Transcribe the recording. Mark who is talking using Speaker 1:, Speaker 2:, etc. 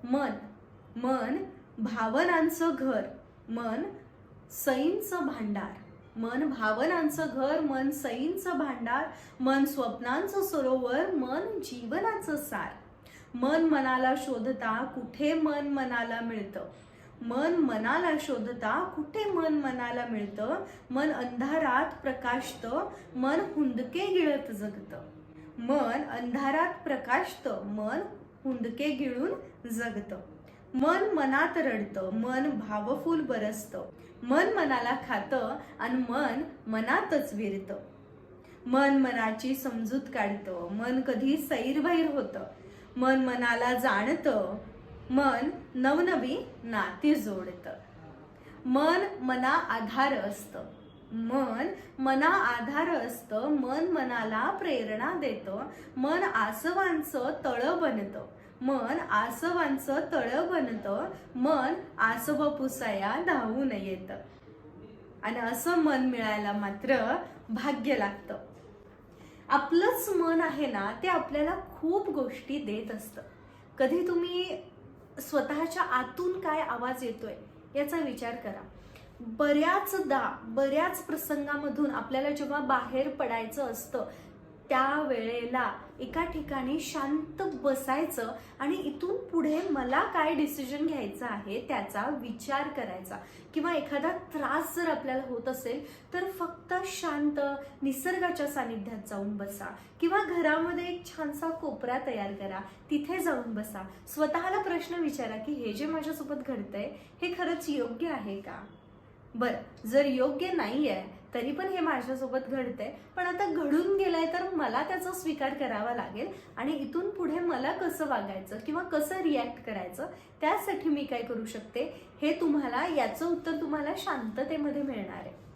Speaker 1: मन मन भावनांचं घर, मन सईंचं भांडार. मन भावनांचं घर, मन सईंचं भांडार, मन स्वप्नांचं सरोवर, मन जीवनाचं सार. मन मनाला शोधता कुठे मन मनाला मिळतं, मन मनाला शोधता कुठे मन मनाला मिळतं. मन अंधारात प्रकाशतं, मन हुंदके गिळत जगतं. मन अंधारात प्रकाशतं, मन हुंदके गिळून जगतं. मन मनात रडतं, मन भावफूल बरसतं. मन मनाला खातं आणि मन मनातच विरतं. मन मनाची समजूत काढतं, मन कधी सैरभैर होतं. मन मनाला जाणतं, मन नवनवी नाती जोडतं. मन मना आधार असतं, मन मना आधार असतं. मन मनाला प्रेरणा देतं, मन आसवांचं तळं बनतं. मन आसवांचं तळं बनतं, मन आसव पुसाया धावून येतं. आणि असं मन मिळायला मात्र भाग्य लागतं. आपलंच मन आहे ना, ते आपल्याला खूप गोष्टी देत असतं. कधी तुम्ही स्वतःच्या आतून काय आवाज येतोय याचा विचार करा. बऱ्याच प्रसंगामधून आपल्याला जेव्हा बाहेर पडायचं असतं त्यावेळेला एका ठिकाणी शांत बसायचं आणि इथून पुढे मला काय डिसिजन घ्यायचा आहे त्याचा विचार करायचा. किंवा एखादा त्रास जर आपल्याला होत असेल तर फक्त शांत निसर्गाच्या सानिध्यात जाऊन बसा, किंवा घरामध्ये एक छानसा कोपरा तयार करा, तिथे जाऊन बसा. स्वतःला प्रश्न विचारा की हे जे माझ्यासोबत घडतंय हे खरंच योग्य आहे का? बरं, जर योग्य नाहीये तरी पण हे माझ्यासोबत घडतंय, पण आता घडून गेलंय तर मला त्याचा स्वीकार करावा लागेल आणि इथून पुढे मला कसं वागायचं किंवा कसं रिॲक्ट करायचं त्यासाठी मी काय करू शकते हे तुम्हाला, याचं उत्तर तुम्हाला शांततेमध्ये मिळणार आहे.